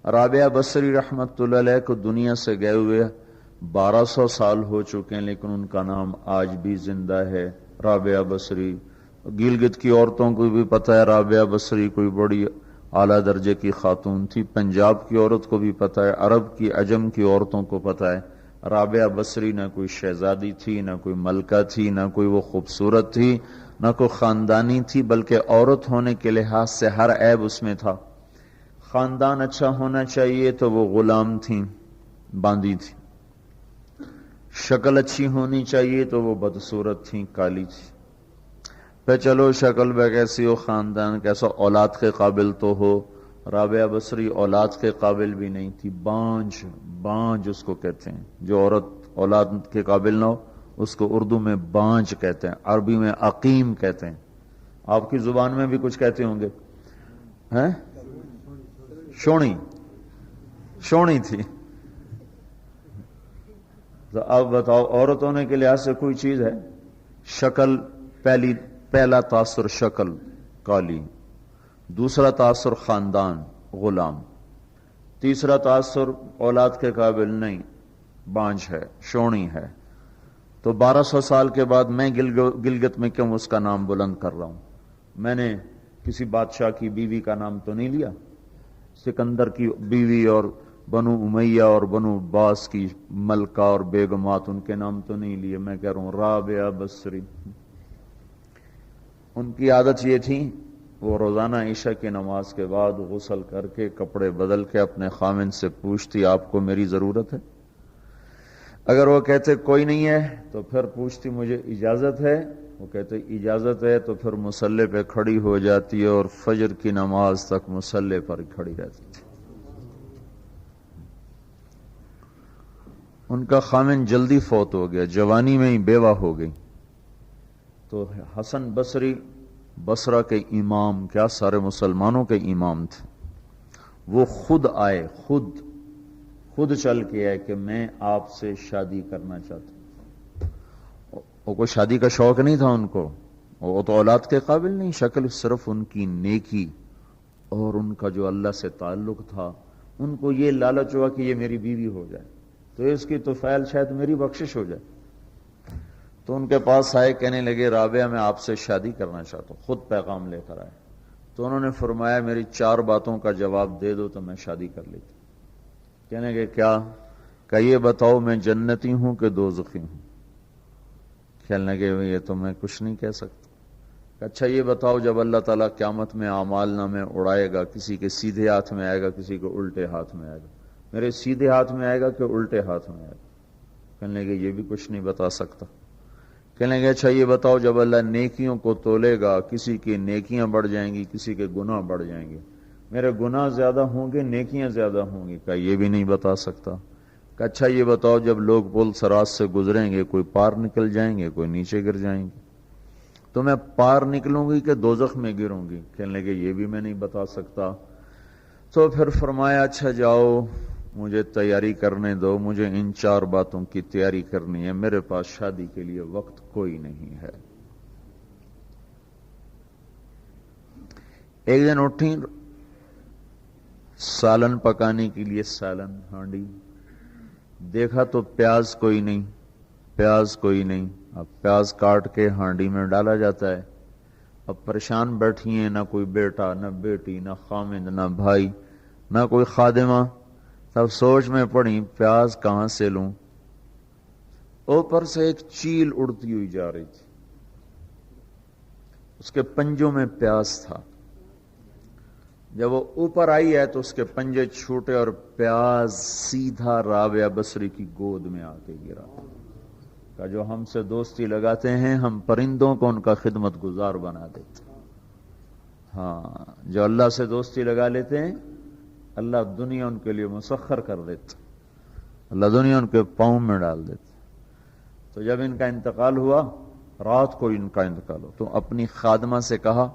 رابعہ بصری رحمت اللہ علیہ کو دنیا سے گئے ہوئے 1200 سال ہو چکے ہیں، لیکن ان کا نام آج بھی زندہ ہے، رابعہ بصری۔ گلگت کی عورتوں کو بھی پتہ ہے رابعہ بصری کوئی بڑی اعلیٰ درجے کی خاتون تھی، پنجاب کی عورت کو بھی پتہ ہے، عرب کی عجم کی عورتوں کو پتہ ہے رابعہ بصری نہ کوئی شہزادی تھی، نہ کوئی ملکہ تھی، نہ کوئی وہ خوبصورت تھی، نہ کوئی خاندانی تھی، بلکہ عورت ہونے کے لحاظ سے ہر عیب اس میں تھا۔ خاندان اچھا ہونا چاہیے تو وہ غلام تھیں، باندی تھی، شکل اچھی ہونی چاہیے تو وہ بدصورت تھیں، کالی تھی۔ پھر چلو شکل بہ کیسی ہو، خاندان کیسا، اولاد کے قابل تو ہو، رابعہ بصری اولاد کے قابل بھی نہیں تھی، بانج اس کو کہتے ہیں، جو عورت اولاد کے قابل نہ ہو اس کو اردو میں بانج کہتے ہیں، عربی میں عقیم کہتے ہیں، آپ کی زبان میں بھی کچھ کہتے ہوں گے، ہیں؟ شونی تھی۔ تو اب بتاؤ عورت ہونے کے لحاظ سے کوئی چیز ہے؟ شکل، پہلا تاثر شکل کالی، دوسرا تاثر خاندان غلام، تیسرا تاثر اولاد کے قابل نہیں، بانج ہے، شونی ہے۔ تو 1200 سال کے بعد میں گلگت میں کیوں اس کا نام بلند کر رہا ہوں؟ میں نے کسی بادشاہ کی بیوی کا نام تو نہیں لیا، سکندر کی بیوی اور بنو امیہ اور بنو عباس کی ملکہ اور بیگمات، ان کے نام تو نہیں لیے، میں کہہ رہا ہوں رابعہ بصری۔ ان کی عادت یہ تھی، وہ روزانہ عشاء کی نماز کے بعد غسل کر کے کپڑے بدل کے اپنے خامن سے پوچھتی آپ کو میری ضرورت ہے؟ اگر وہ کہتے کوئی نہیں ہے تو پھر پوچھتی مجھے اجازت ہے، وہ کہتے اجازت ہے تو پھر مصلے پہ کھڑی ہو جاتی ہے اور فجر کی نماز تک مصلے پر کھڑی رہتی تھی۔ ان کا خامن جلدی فوت ہو گیا، جوانی میں ہی بیوہ ہو گئی، تو حسن بصری بصرہ کے امام، کیا سارے مسلمانوں کے امام تھے، وہ خود آئے، خود چل کے آئے کہ میں آپ سے شادی کرنا چاہتا ہوں۔ وہ کوئی شادی کا شوق نہیں تھا ان کو، وہ تو اولاد کے قابل نہیں، شکل صرف ان کی نیکی اور ان کا جو اللہ سے تعلق تھا، ان کو یہ لالچ ہوا کہ یہ میری بیوی ہو جائے تو اس کی تو فعل شاید میری بخشش ہو جائے۔ تو ان کے پاس آئے، کہنے لگے رابعہ میں آپ سے شادی کرنا چاہتا ہوں، خود پیغام لے کر آئے۔ تو انہوں نے فرمایا میری 4 باتوں کا جواب دے دو تو میں شادی کر لیتی۔ کہنے لگے کیا؟ کہ یہ بتاؤ میں جنتی ہوں کہ دوزخی ہوں؟ کہنے لگے یہ تو میں کچھ نہیں کہہ سکتا۔ کہ اچھا یہ بتاؤ جب اللہ تعالیٰ قیامت میں اعمال نامے اڑائے گا، کسی کے سیدھے ہاتھ میں آئے گا، کسی کے الٹے ہاتھ میں آئے گا، میرے سیدھے ہاتھ میں آئے گا کہ الٹے ہاتھ میں آئے گا؟ کہنے لگے یہ بھی کچھ نہیں بتا سکتا۔ کہنے لگے اچھا یہ بتاؤ جب اللہ نیکیوں کو تولے گا، کسی کی نیکیاں بڑھ جائیں گی، کسی کے گناہ بڑھ جائیں گے، میرے گناہ زیادہ ہوں گے نیکیاں زیادہ ہوں گی؟ کہا یہ بھی نہیں بتا سکتا۔ کہ اچھا یہ بتاؤ جب لوگ پل صراط سے گزریں گے، کوئی پار نکل جائیں گے، کوئی نیچے گر جائیں گے، تو میں پار نکلوں گی کہ دوزخ میں گروں گی؟ کہنے لگے یہ بھی میں نہیں بتا سکتا۔ تو پھر فرمایا اچھا جاؤ مجھے تیاری کرنے دو، مجھے ان 4 باتوں کی تیاری کرنی ہے، میرے پاس شادی کے لیے وقت کوئی نہیں ہے۔ ایک دن اٹھی، سالن پکانے کے لیے سالن ہانڈی، دیکھا تو پیاز کوئی نہیں، اب پیاز کاٹ کے ہانڈی میں ڈالا جاتا ہے۔ اب پریشان بیٹھی ہیں، نہ کوئی بیٹا، نہ بیٹی، نہ خامند، نہ بھائی، نہ کوئی خادمہ۔ تب سوچ میں پڑی پیاز کہاں سے لوں؟ اوپر سے ایک چیل اڑتی ہوئی جا رہی تھی، اس کے پنجوں میں پیاز تھا۔ جب وہ اوپر آئی ہے تو اس کے پنجے چھوٹے اور پیاز سیدھا رابعہ بصری کی گود میں آ کے گرا۔ کہ جو ہم سے دوستی لگاتے ہیں ہم پرندوں کو ان کا خدمت گزار بنا دیتے، ہاں جو اللہ سے دوستی لگا لیتے ہیں اللہ دنیا ان کے لیے مسخر کر دیتا، اللہ دنیا ان کے پاؤں میں ڈال دیتا۔ تو جب ان کا انتقال ہوا، رات کو ان کا انتقال ہو، تو اپنی خادمہ سے کہا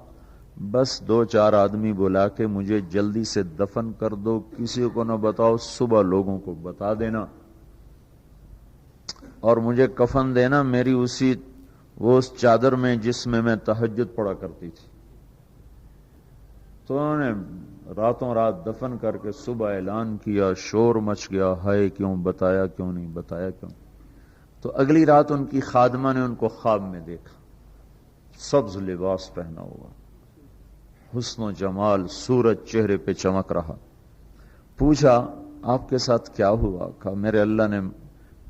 بس 2-4 آدمی بلا کے مجھے جلدی سے دفن کر دو، کسی کو نہ بتاؤ، صبح لوگوں کو بتا دینا اور مجھے کفن دینا میری اس چادر میں جس میں میں تہجد پڑھا کرتی تھی۔ تو انہوں نے راتوں رات دفن کر کے صبح اعلان کیا، شور مچ گیا، ہائے کیوں بتایا، کیوں نہیں بتایا، کیوں؟ تو اگلی رات ان کی خادمہ نے ان کو خواب میں دیکھا، سبز لباس پہنا ہوا، حسن و جمال، سورج چہرے پہ چمک رہا۔ پوچھا آپ کے ساتھ کیا ہوا؟ کہا میرے اللہ نے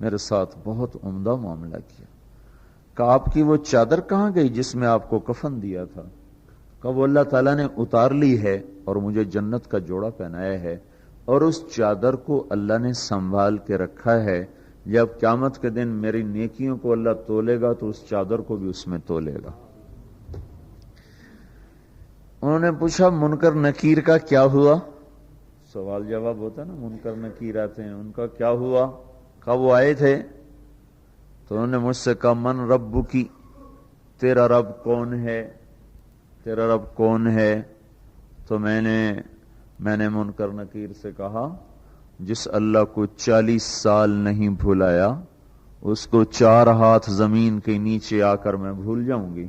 میرے ساتھ بہت عمدہ معاملہ کیا۔ کہا آپ کی وہ چادر کہاں گئی جس میں آپ کو کفن دیا تھا؟ کہا وہ اللہ تعالیٰ نے اتار لی ہے اور مجھے جنت کا جوڑا پہنایا ہے، اور اس چادر کو اللہ نے سنبھال کے رکھا ہے، جب قیامت کے دن میری نیکیوں کو اللہ تولے گا تو اس چادر کو بھی اس میں تولے گا۔ انہوں نے پوچھا منکر نکیر کا کیا ہوا؟ سوال جواب ہوتا ہے نا، منکر نکیر آتے ہیں، ان کا کیا ہوا؟ کہا وہ آئے تھے تو انہوں نے مجھ سے کہا من ربکی، تیرا رب کون ہے، تیرا رب کون ہے؟ تو میں نے منکر نکیر سے کہا جس اللہ کو 40 سال نہیں بھلایا اس کو 4 ہاتھ زمین کے نیچے آ کر میں بھول جاؤں گی۔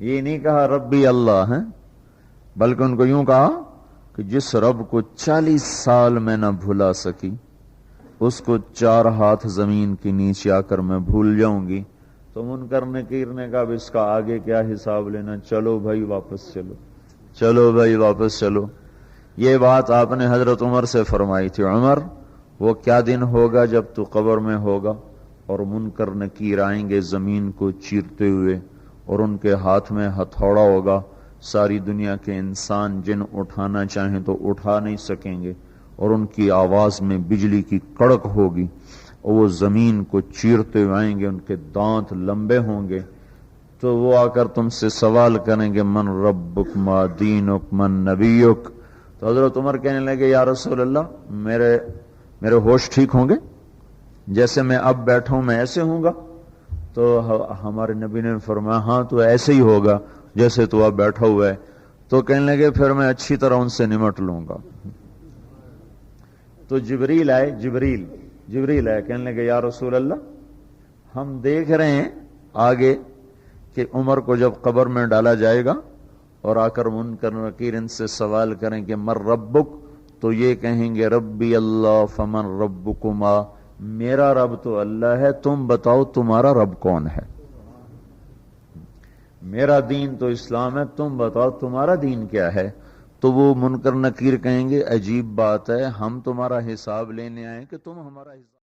یہ نہیں کہا ربی اللہ ہے، بلکہ ان کو یوں کہا کہ جس رب کو 40 سال میں نہ بھلا سکی اس کو 4 ہاتھ زمین کے نیچے آ کر میں بھول جاؤں گی۔ تو منکر نکیر نے کہا اس کا آگے کیا حساب لینا، چلو بھائی واپس چلو، چلو بھائی واپس چلو۔ یہ بات آپ نے حضرت عمر سے فرمائی تھی، عمر وہ کیا دن ہوگا جب تو قبر میں ہوگا اور منکر نکیر آئیں گے زمین کو چیرتے ہوئے، اور ان کے ہاتھ میں ہتھوڑا ہوگا، ساری دنیا کے انسان جن اٹھانا چاہیں تو اٹھا نہیں سکیں گے، اور ان کی آواز میں بجلی کی کڑک ہوگی، اور وہ زمین کو چیرتے ہوئے آئیں گے، ان کے دانت لمبے ہوں گے، تو وہ آ کر تم سے سوال کریں گے من ربک ما دینک من نبیک۔ تو حضرت عمر کہنے لگے یا رسول اللہ میرے ہوش ٹھیک ہوں گے، جیسے میں اب بیٹھا ہوں میں ایسے ہوں گا؟ تو ہمارے نبی نے فرمایا ہاں تو ایسے ہی ہوگا جیسے تو اب بیٹھا ہوا ہے۔ تو کہنے لگے پھر میں اچھی طرح ان سے نمٹ لوں گا۔ تو جبریل آئے، جبریل آئے، کہنے لگے یا رسول اللہ ہم دیکھ رہے ہیں آگے کہ عمر کو جب قبر میں ڈالا جائے گا اور آ کر منکر نکیر ان سے سوال کریں کہ مر ربک، تو یہ کہیں گے ربی اللہ فمن ربکما، میرا رب تو اللہ ہے، تم بتاؤ تمہارا رب کون ہے؟ میرا دین تو اسلام ہے، تم بتاؤ تمہارا دین کیا ہے؟ تو وہ منکر نکیر کہیں گے عجیب بات ہے، ہم تمہارا حساب لینے آئے کہ تم ہمارا حساب